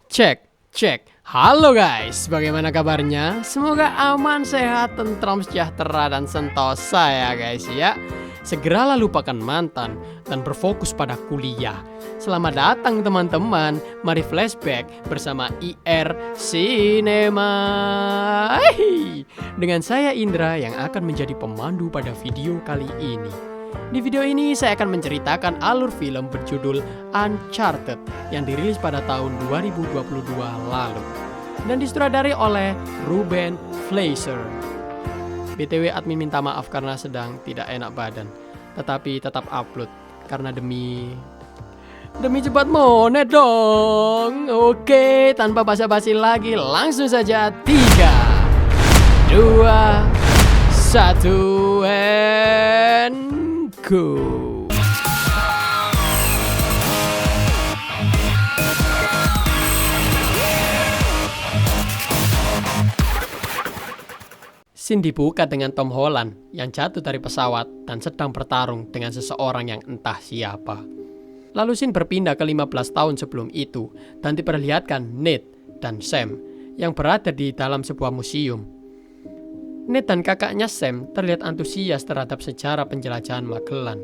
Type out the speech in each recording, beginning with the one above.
Cek, cek. Halo guys, bagaimana kabarnya? Semoga aman, sehat, tentram, sejahtera, dan sentosa ya guys ya. Segeralah lupakan mantan dan berfokus pada kuliah. Selamat datang teman-teman, mari flashback bersama IR Cinema. Dengan saya Indra yang akan menjadi pemandu pada video kali ini. Di video ini saya akan menceritakan alur film berjudul Uncharted yang dirilis pada tahun 2022 lalu dan disutradari oleh Ruben Fleischer. BTW admin minta maaf karena sedang tidak enak badan, tetapi tetap upload karena demi cepat monet dong. Oke, tanpa basa-basi lagi langsung saja 3, 2, 1 and go. Scene dibuka dengan Tom Holland yang jatuh dari pesawat dan sedang bertarung dengan seseorang yang entah siapa. Lalu scene berpindah ke 15 tahun sebelum itu dan diperlihatkan Nate dan Sam yang berada di dalam sebuah museum. Nate dan kakaknya Sam terlihat antusias terhadap sejarah penjelajahan Magellan.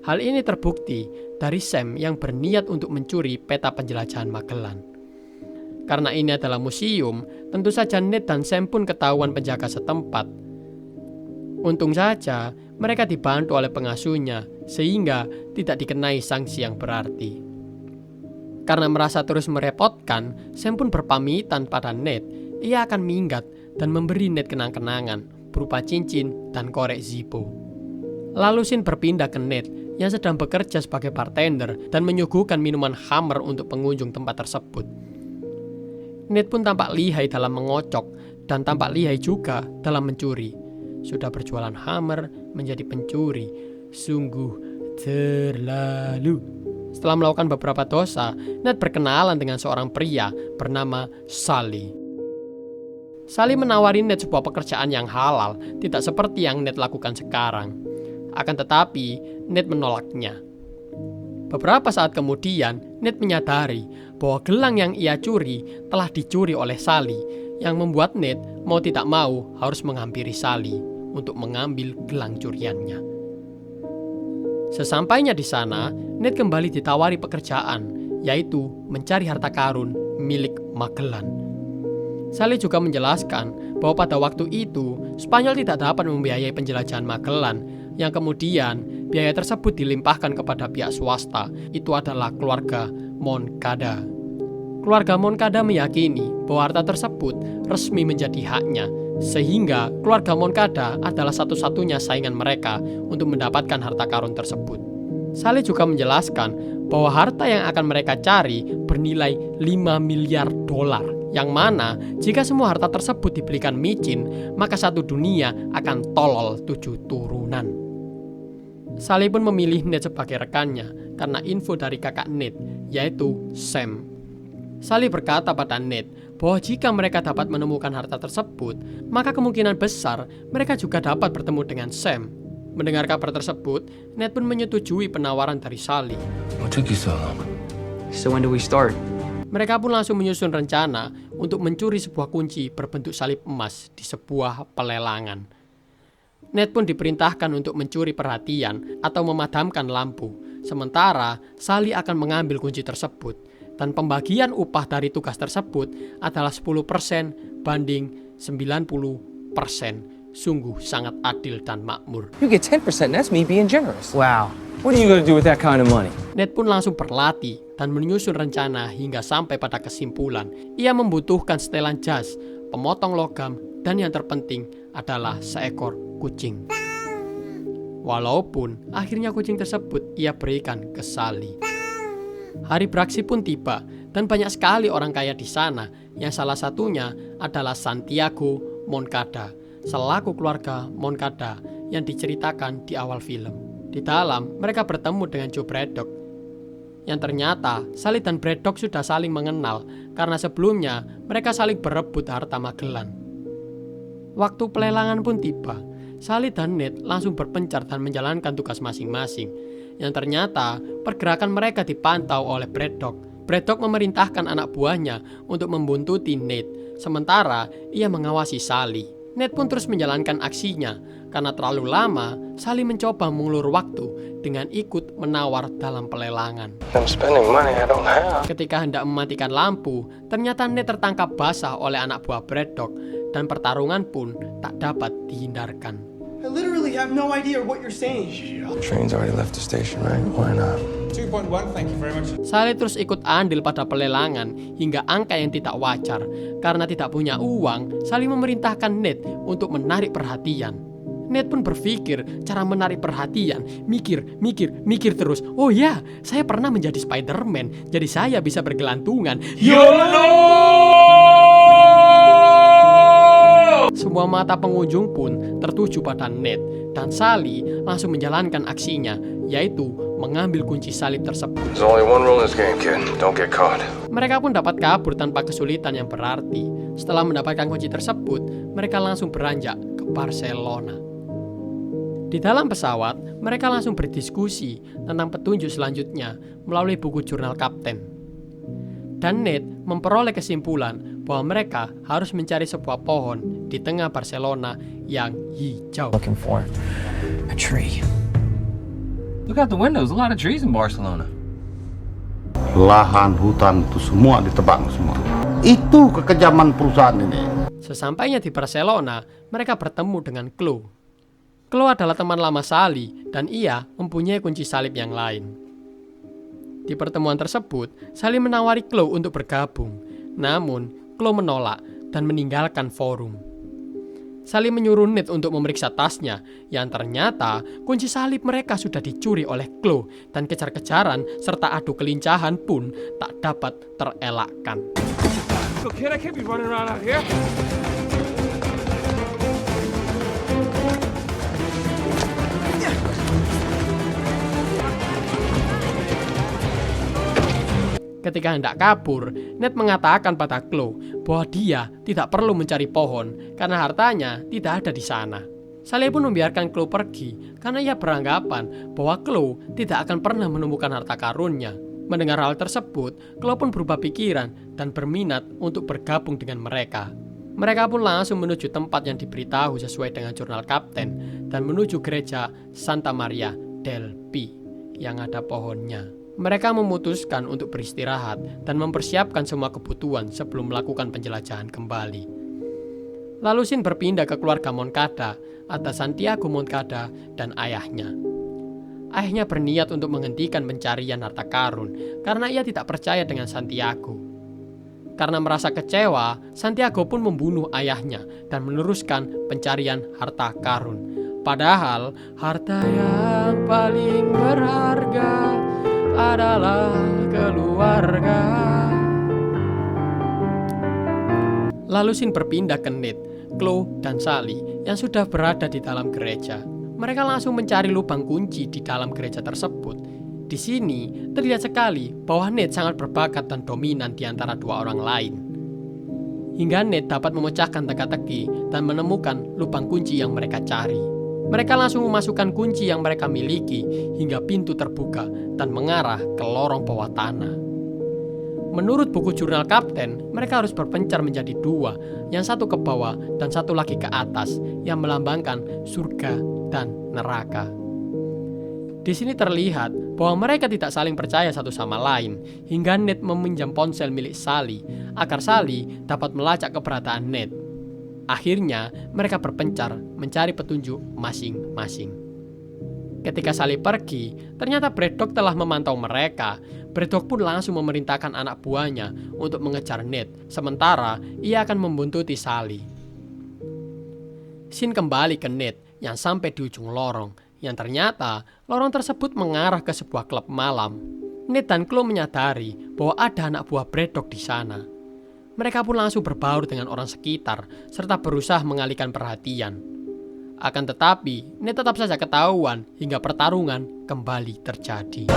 Hal ini terbukti dari Sam yang berniat untuk mencuri peta penjelajahan Magellan. Karena ini adalah museum, tentu saja Nate dan Sam pun ketahuan penjaga setempat. Untung saja mereka dibantu oleh pengasuhnya sehingga tidak dikenai sanksi yang berarti. Karena merasa terus merepotkan, Sam pun berpamitan pada Nate. Ia akan minggat dan memberi Nate kenang-kenangan berupa cincin dan korek Zippo. Lalu scene berpindah ke Nate yang sedang bekerja sebagai bartender dan menyuguhkan minuman Hammer untuk pengunjung tempat tersebut. Nate pun tampak lihai dalam mengocok dan tampak lihai juga dalam mencuri. Sudah berjualan Hammer menjadi pencuri, sungguh terlalu. Setelah melakukan beberapa dosa, Nate berkenalan dengan seorang pria bernama Sally. Sally menawari Nate sebuah pekerjaan yang halal, tidak seperti yang Nate lakukan sekarang. Akan tetapi, Nate menolaknya. Beberapa saat kemudian, Nate menyadari bahwa gelang yang ia curi telah dicuri oleh Sally, yang membuat Nate mau tidak mau harus menghampiri Sally untuk mengambil gelang curiannya. Sesampainya di sana, Nate kembali ditawari pekerjaan, yaitu mencari harta karun milik Magellan. Sally juga menjelaskan bahwa pada waktu itu Spanyol tidak dapat membiayai penjelajahan Magellan, yang kemudian biaya tersebut dilimpahkan kepada pihak swasta. Itu adalah keluarga Moncada. Keluarga Moncada meyakini bahwa harta tersebut resmi menjadi haknya, sehingga keluarga Moncada adalah satu-satunya saingan mereka untuk mendapatkan harta karun tersebut. Sally juga menjelaskan bahwa harta yang akan mereka cari bernilai 5 miliar dolar. Yang mana jika semua harta tersebut dibelikan micin, maka satu dunia akan tolol 7 turunan. Sally pun memilih Nate sebagai rekannya karena info dari kakak Nate, yaitu Sam. Sally berkata pada Nate bahwa jika mereka dapat menemukan harta tersebut, maka kemungkinan besar mereka juga dapat bertemu dengan Sam. Mendengar kabar tersebut, Nate pun menyetujui penawaran dari Sally. What took you so long? So when do we start? Mereka pun langsung menyusun rencana untuk mencuri sebuah kunci berbentuk salib emas di sebuah pelelangan. Nate pun diperintahkan untuk mencuri perhatian atau memadamkan lampu, sementara Sally akan mengambil kunci tersebut, dan pembagian upah dari tugas tersebut adalah 10% banding 90%. Sungguh sangat adil dan makmur. You get 10%, that's me being generous. Wow. What are you gonna do with that kind of money? Nate pun langsung berlatih dan menyusun rencana hingga sampai pada kesimpulan. Ia membutuhkan setelan jas, pemotong logam, dan yang terpenting adalah seekor kucing. Walaupun akhirnya kucing tersebut ia berikan ke Sally. Hari beraksi pun tiba dan banyak sekali orang kaya di sana, yang salah satunya adalah Santiago Moncada, selaku keluarga Moncada yang diceritakan di awal film. Di dalam, mereka bertemu dengan Joe Braddock, yang ternyata Sally dan Braddock sudah saling mengenal karena sebelumnya mereka saling berebut harta Magellan. Waktu pelelangan pun tiba, Sally dan Nate langsung berpencar dan menjalankan tugas masing-masing, yang ternyata pergerakan mereka dipantau oleh Braddock Braddock memerintahkan anak buahnya untuk membuntuti Nate, sementara ia mengawasi Sally. Nate pun terus menjalankan aksinya. Karena terlalu lama, Sally mencoba mengulur waktu dengan ikut menawar dalam pelelangan. I'm spending money I don't have. Ketika hendak mematikan lampu, ternyata Nate tertangkap basah oleh anak buah Braddock dan pertarungan pun tak dapat dihindarkan. I literally have no idea what you're saying. Train's already left the station, right? Why not? 2.1, thank you very much. Sally terus ikut andil pada pelelangan hingga angka yang tidak wajar. Karena tidak punya uang, Sally memerintahkan Nate untuk menarik perhatian. Nate pun berpikir cara menarik perhatian, mikir terus. Oh ya, saya pernah menjadi Spider-Man, jadi saya bisa bergelantungan. YOLO! Semua mata pengunjung pun tertuju pada Nate, dan Sally langsung menjalankan aksinya, yaitu mengambil kunci salib tersebut. There's only one rule in this game, kid. Don't get caught. Mereka pun dapat kabur tanpa kesulitan yang berarti. Setelah mendapatkan kunci tersebut, mereka langsung beranjak ke Barcelona. Di dalam pesawat, mereka langsung berdiskusi tentang petunjuk selanjutnya melalui buku jurnal kapten. Dan Nate memperoleh kesimpulan bahwa mereka harus mencari sebuah pohon di tengah Barcelona yang hijau. Looking for a tree. Look out the windows. A lot of trees in Barcelona. Lahan hutan itu semua ditebang semua. Itu kekejaman perusahaan ini. Sesampainya di Barcelona, mereka bertemu dengan Chloe. Chloe adalah teman lama Sally dan ia mempunyai kunci salib yang lain. Di pertemuan tersebut, Sally menawari Chloe untuk bergabung. Namun, Chloe menolak dan meninggalkan forum. Sally menyuruh Nate untuk memeriksa tasnya, yang ternyata kunci salib mereka sudah dicuri oleh Chloe dan kejar-kejaran serta adu kelincahan pun tak dapat terelakkan. So, kid, I can't be running around out here. Ketika hendak kabur, Nate mengatakan pada Chloe bahwa dia tidak perlu mencari pohon karena hartanya tidak ada di sana. Sally pun membiarkan Chloe pergi karena ia beranggapan bahwa Chloe tidak akan pernah menemukan harta karunnya. Mendengar hal tersebut, Chloe pun berubah pikiran dan berminat untuk bergabung dengan mereka. Mereka pun langsung menuju tempat yang diberitahu sesuai dengan jurnal kapten dan menuju gereja Santa Maria del Pi yang ada pohonnya. Mereka memutuskan untuk beristirahat dan mempersiapkan semua kebutuhan sebelum melakukan penjelajahan kembali. Lalu Sin berpindah ke keluarga Moncada atas Santiago Moncada dan ayahnya. Ayahnya berniat untuk menghentikan pencarian harta karun karena ia tidak percaya dengan Santiago. Karena merasa kecewa, Santiago pun membunuh ayahnya dan meneruskan pencarian harta karun. Padahal harta yang paling berharga adalah keluarga. Lalu Sin berpindah ke Nate, Chloe, dan Sally yang sudah berada di dalam gereja. Mereka langsung mencari lubang kunci di dalam gereja tersebut. Di sini terlihat sekali bahwa Nate sangat berbakat dan dominan di antara dua orang lain. Hingga Nate dapat memecahkan teka-teki dan menemukan lubang kunci yang mereka cari. Mereka langsung memasukkan kunci yang mereka miliki hingga pintu terbuka dan mengarah ke lorong bawah tanah. Menurut buku jurnal kapten, mereka harus berpencar menjadi dua, yang satu ke bawah dan satu lagi ke atas, yang melambangkan surga dan neraka. Di sini terlihat bahwa mereka tidak saling percaya satu sama lain, hingga Nate meminjam ponsel milik Sally agar Sally dapat melacak keberadaan Nate. Akhirnya, mereka berpencar mencari petunjuk masing-masing. Ketika Sally pergi, ternyata Braddock telah memantau mereka. Braddock pun langsung memerintahkan anak buahnya untuk mengejar Nate, sementara ia akan membuntuti Sally. Sin kembali ke Nate yang sampai di ujung lorong, yang ternyata lorong tersebut mengarah ke sebuah klub malam. Nate dan Chloe menyadari bahwa ada anak buah Braddock di sana. Mereka pun langsung berbaur dengan orang sekitar serta berusaha mengalihkan perhatian. Akan tetapi, Nate tetap saja ketahuan hingga pertarungan kembali terjadi.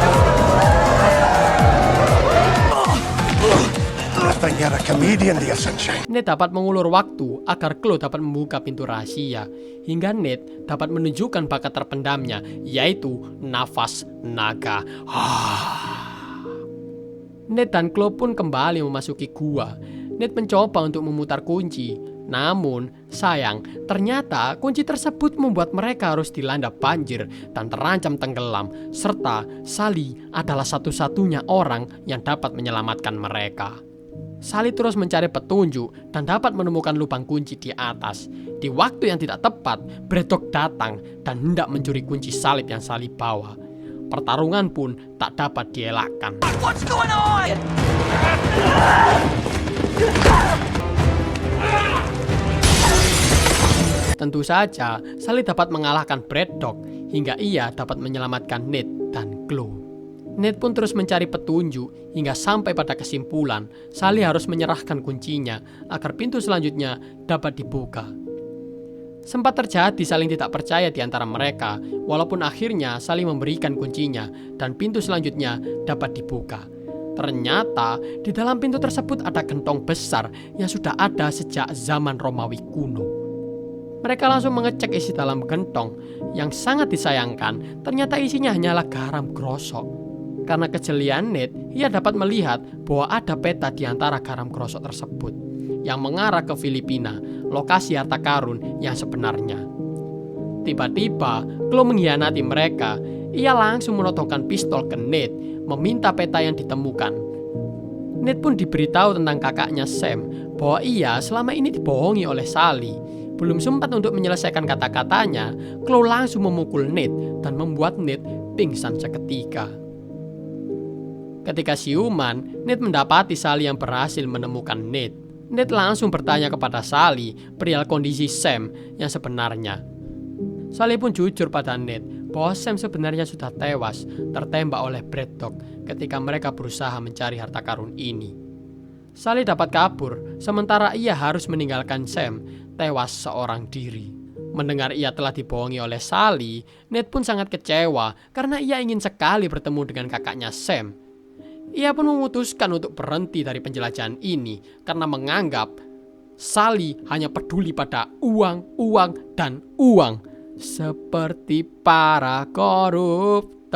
Nate dapat mengulur waktu agar Chloe dapat membuka pintu rahasia, hingga Nate dapat menunjukkan bakat terpendamnya, yaitu nafas naga. Ned dan Chloe pun kembali memasuki gua. Ned mencoba untuk memutar kunci. Namun, sayang, ternyata kunci tersebut membuat mereka harus dilanda banjir dan terancam tenggelam. Serta Sally adalah satu-satunya orang yang dapat menyelamatkan mereka. Sally terus mencari petunjuk dan dapat menemukan lubang kunci di atas. Di waktu yang tidak tepat, Braddock datang dan hendak mencuri kunci salib yang Sally bawa. Pertarungan pun tak dapat dielakkan. Tentu saja, Sally dapat mengalahkan Braddock hingga ia dapat menyelamatkan Ned dan Chloe. Ned pun terus mencari petunjuk hingga sampai pada kesimpulan Sally harus menyerahkan kuncinya agar pintu selanjutnya dapat dibuka. Sempat terjadi saling tidak percaya di antara mereka, walaupun akhirnya Sally memberikan kuncinya dan pintu selanjutnya dapat dibuka. Ternyata di dalam pintu tersebut ada gentong besar yang sudah ada sejak zaman Romawi kuno. Mereka langsung mengecek isi dalam gentong. Yang sangat disayangkan, ternyata isinya hanyalah garam grosok. Karena kejelian Ned, ia dapat melihat bahwa ada peta di antara garam grosok tersebut yang mengarah ke Filipina, lokasi harta karun yang sebenarnya. Tiba-tiba, Chloe mengkhianati mereka. Ia langsung menodongkan pistol ke Ned, meminta peta yang ditemukan. Ned pun diberitahu tentang kakaknya Sam bahwa ia selama ini dibohongi oleh Sally. Belum sempat untuk menyelesaikan kata-katanya, Chloe langsung memukul Ned dan membuat Ned pingsan seketika. Ketika siuman, Ned mendapati Sally yang berhasil menemukan Ned. Ned langsung bertanya kepada Sally perihal kondisi Sam yang sebenarnya. Sally pun jujur pada Ned bahwa Sam sebenarnya sudah tewas tertembak oleh Braddock ketika mereka berusaha mencari harta karun ini. Sally dapat kabur, sementara ia harus meninggalkan Sam tewas seorang diri. Mendengar ia telah dibohongi oleh Sally, Ned pun sangat kecewa karena ia ingin sekali bertemu dengan kakaknya Sam. Ia pun memutuskan untuk berhenti dari penjelajahan ini karena menganggap Sally hanya peduli pada uang, uang, dan uang. Seperti para koruptor.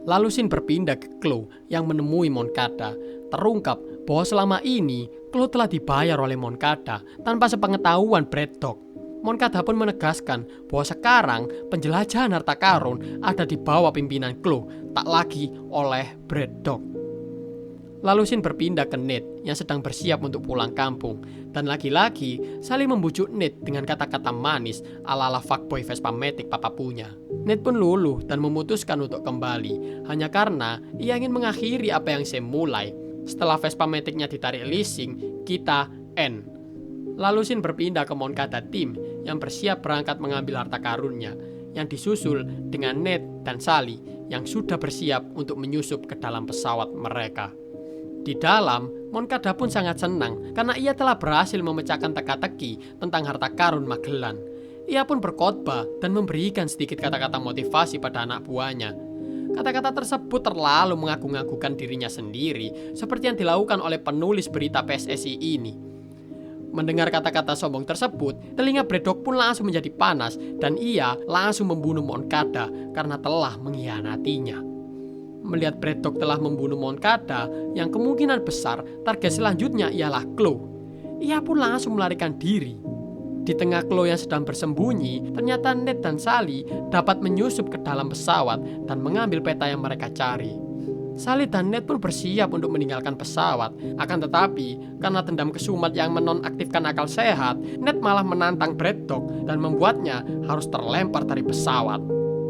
Lalu scene berpindah ke Chloe yang menemui Moncada. Terungkap bahwa selama ini Chloe telah dibayar oleh Moncada tanpa sepengetahuan Braddock. Moncada pun menegaskan bahwa sekarang penjelajahan harta karun ada di bawah pimpinan Chloe, tak lagi oleh Braddock. Lalu scene berpindah ke Ned yang sedang bersiap untuk pulang kampung. Dan lagi-lagi Sally membujuk Ned dengan kata-kata manis ala-ala fuckboy Vespa Matic papa punya. Ned pun luluh dan memutuskan untuk kembali hanya karena ia ingin mengakhiri apa yang Sam mulai. Setelah Vespa Matic-nya ditarik leasing, kita end. Lalu scene berpindah ke Moncada tim yang bersiap berangkat mengambil harta karunnya, yang disusul dengan Ned dan Sally yang sudah bersiap untuk menyusup ke dalam pesawat mereka. Di dalam, Moncada pun sangat senang karena ia telah berhasil memecahkan teka-teki tentang harta karun Magellan. Ia pun berkhotbah dan memberikan sedikit kata-kata motivasi pada anak buahnya. Kata-kata tersebut terlalu mengagung-agungkan dirinya sendiri, seperti yang dilakukan oleh penulis berita PSSI ini. Mendengar kata-kata sombong tersebut, telinga Braddock pun langsung menjadi panas dan ia langsung membunuh Moncada karena telah mengkhianatinya. Melihat Braddock telah membunuh Moncada, yang kemungkinan besar target selanjutnya ialah Chloe. Ia pun langsung melarikan diri. Di tengah Chloe yang sedang bersembunyi, ternyata Ned dan Sally dapat menyusup ke dalam pesawat dan mengambil peta yang mereka cari. Sally dan Ned pun bersiap untuk meninggalkan pesawat. Akan tetapi, karena dendam kesumat yang menonaktifkan akal sehat, Ned malah menantang Braddock dan membuatnya harus terlempar dari pesawat.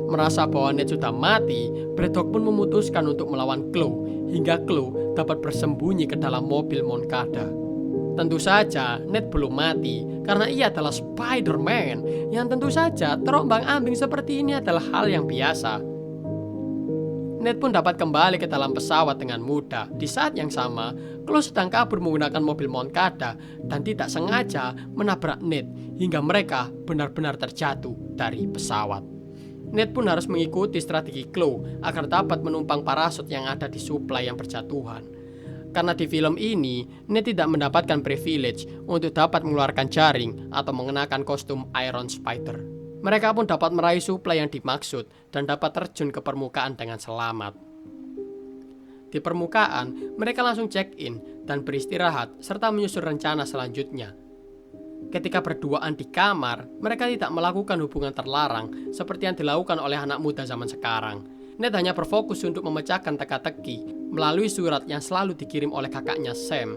Merasa bahwa Ned sudah mati, Braddock pun memutuskan untuk melawan Chloe hingga Chloe dapat bersembunyi ke dalam mobil Moncada. Tentu saja Ned belum mati karena ia adalah Spider-Man yang tentu saja terombang-ambing seperti ini adalah hal yang biasa. Ned pun dapat kembali ke dalam pesawat dengan mudah. Di saat yang sama, Chloe sedang kabur menggunakan mobil Moncada dan tidak sengaja menabrak Ned hingga mereka benar-benar terjatuh dari pesawat. Ned pun harus mengikuti strategi Chloe agar dapat menumpang parasut yang ada di suplai yang berjatuhan. Karena di film ini, Ned tidak mendapatkan privilege untuk dapat mengeluarkan jaring atau mengenakan kostum Iron Spider. Mereka pun dapat meraih suplai yang dimaksud dan dapat terjun ke permukaan dengan selamat. Di permukaan, mereka langsung check-in dan beristirahat serta menyusun rencana selanjutnya. Ketika berduaan di kamar, mereka tidak melakukan hubungan terlarang seperti yang dilakukan oleh anak muda zaman sekarang. Ned hanya berfokus untuk memecahkan teka-teki melalui surat yang selalu dikirim oleh kakaknya Sam.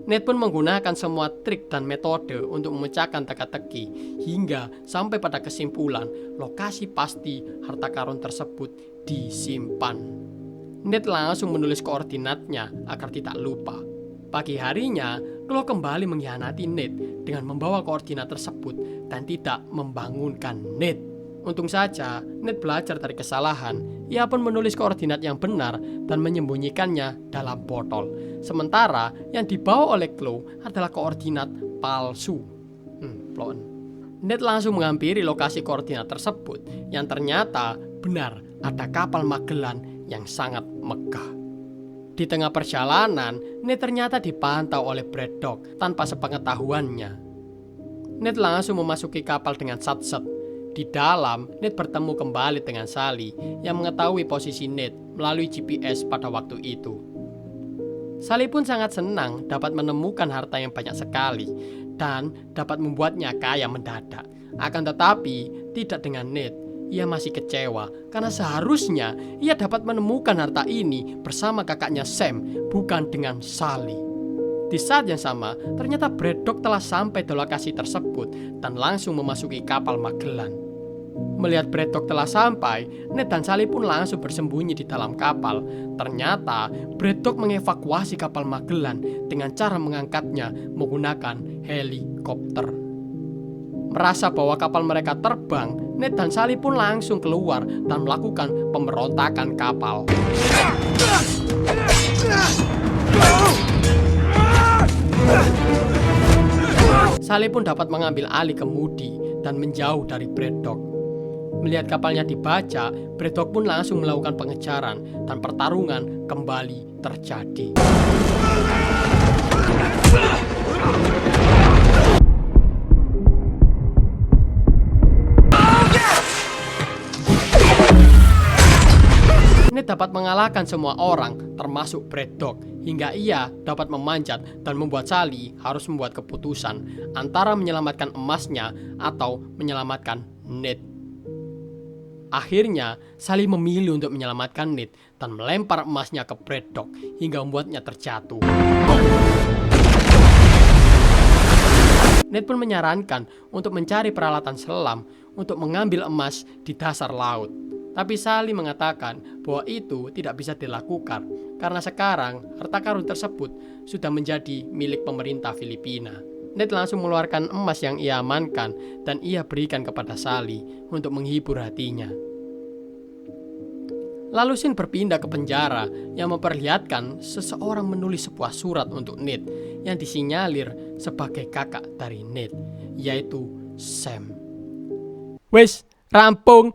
Ned pun menggunakan semua trik dan metode untuk memecahkan teka-teki hingga sampai pada kesimpulan lokasi pasti harta karun tersebut disimpan. Ned langsung menulis koordinatnya agar tidak lupa. Pagi harinya, Chloe kembali mengkhianati Ned dengan membawa koordinat tersebut dan tidak membangunkan Ned. Untung saja, Ned belajar dari kesalahan. Ia pun menulis koordinat yang benar dan menyembunyikannya dalam botol. Sementara yang dibawa oleh Chloe adalah koordinat palsu. Ned langsung menghampiri lokasi koordinat tersebut yang ternyata benar ada kapal Magellan yang sangat megah. Di tengah perjalanan, Ned ternyata dipantau oleh Braddock tanpa sepengetahuannya. Ned langsung memasuki kapal dengan sat-set. Di dalam, Ned bertemu kembali dengan Sally yang mengetahui posisi Ned melalui GPS pada waktu itu. Sally pun sangat senang dapat menemukan harta yang banyak sekali dan dapat membuatnya kaya mendadak. Akan tetapi, tidak dengan Ned. Ia masih kecewa karena seharusnya ia dapat menemukan harta ini bersama kakaknya Sam, bukan dengan Sally. Di saat yang sama, ternyata Braddock telah sampai di lokasi tersebut dan langsung memasuki kapal Magellan. Melihat Braddock telah sampai, Ned dan Sally pun langsung bersembunyi di dalam kapal. Ternyata Braddock mengevakuasi kapal Magellan dengan cara mengangkatnya menggunakan helikopter. Merasa bahwa kapal mereka terbang, Ned dan Sally pun langsung keluar dan melakukan pemberontakan kapal. Sally pun dapat mengambil alih kemudi dan menjauh dari Braddock. Melihat kapalnya dibaca, Braddock pun langsung melakukan pengejaran dan pertarungan kembali terjadi. Ned dapat mengalahkan semua orang, termasuk Braddock, hingga ia dapat memanjat dan membuat Sally harus membuat keputusan antara menyelamatkan emasnya atau menyelamatkan Ned. Akhirnya, Sally memilih untuk menyelamatkan Ned dan melempar emasnya ke Braddock hingga membuatnya terjatuh. Ned pun menyarankan untuk mencari peralatan selam untuk mengambil emas di dasar laut. Tapi Sally mengatakan bahwa itu tidak bisa dilakukan karena sekarang harta karun tersebut sudah menjadi milik pemerintah Filipina. Ned langsung mengeluarkan emas yang ia amankan dan ia berikan kepada Sally untuk menghibur hatinya. Lalu Sin berpindah ke penjara yang memperlihatkan seseorang menulis sebuah surat untuk Ned yang disinyalir sebagai kakak dari Ned, yaitu Sam. Wes, rampung,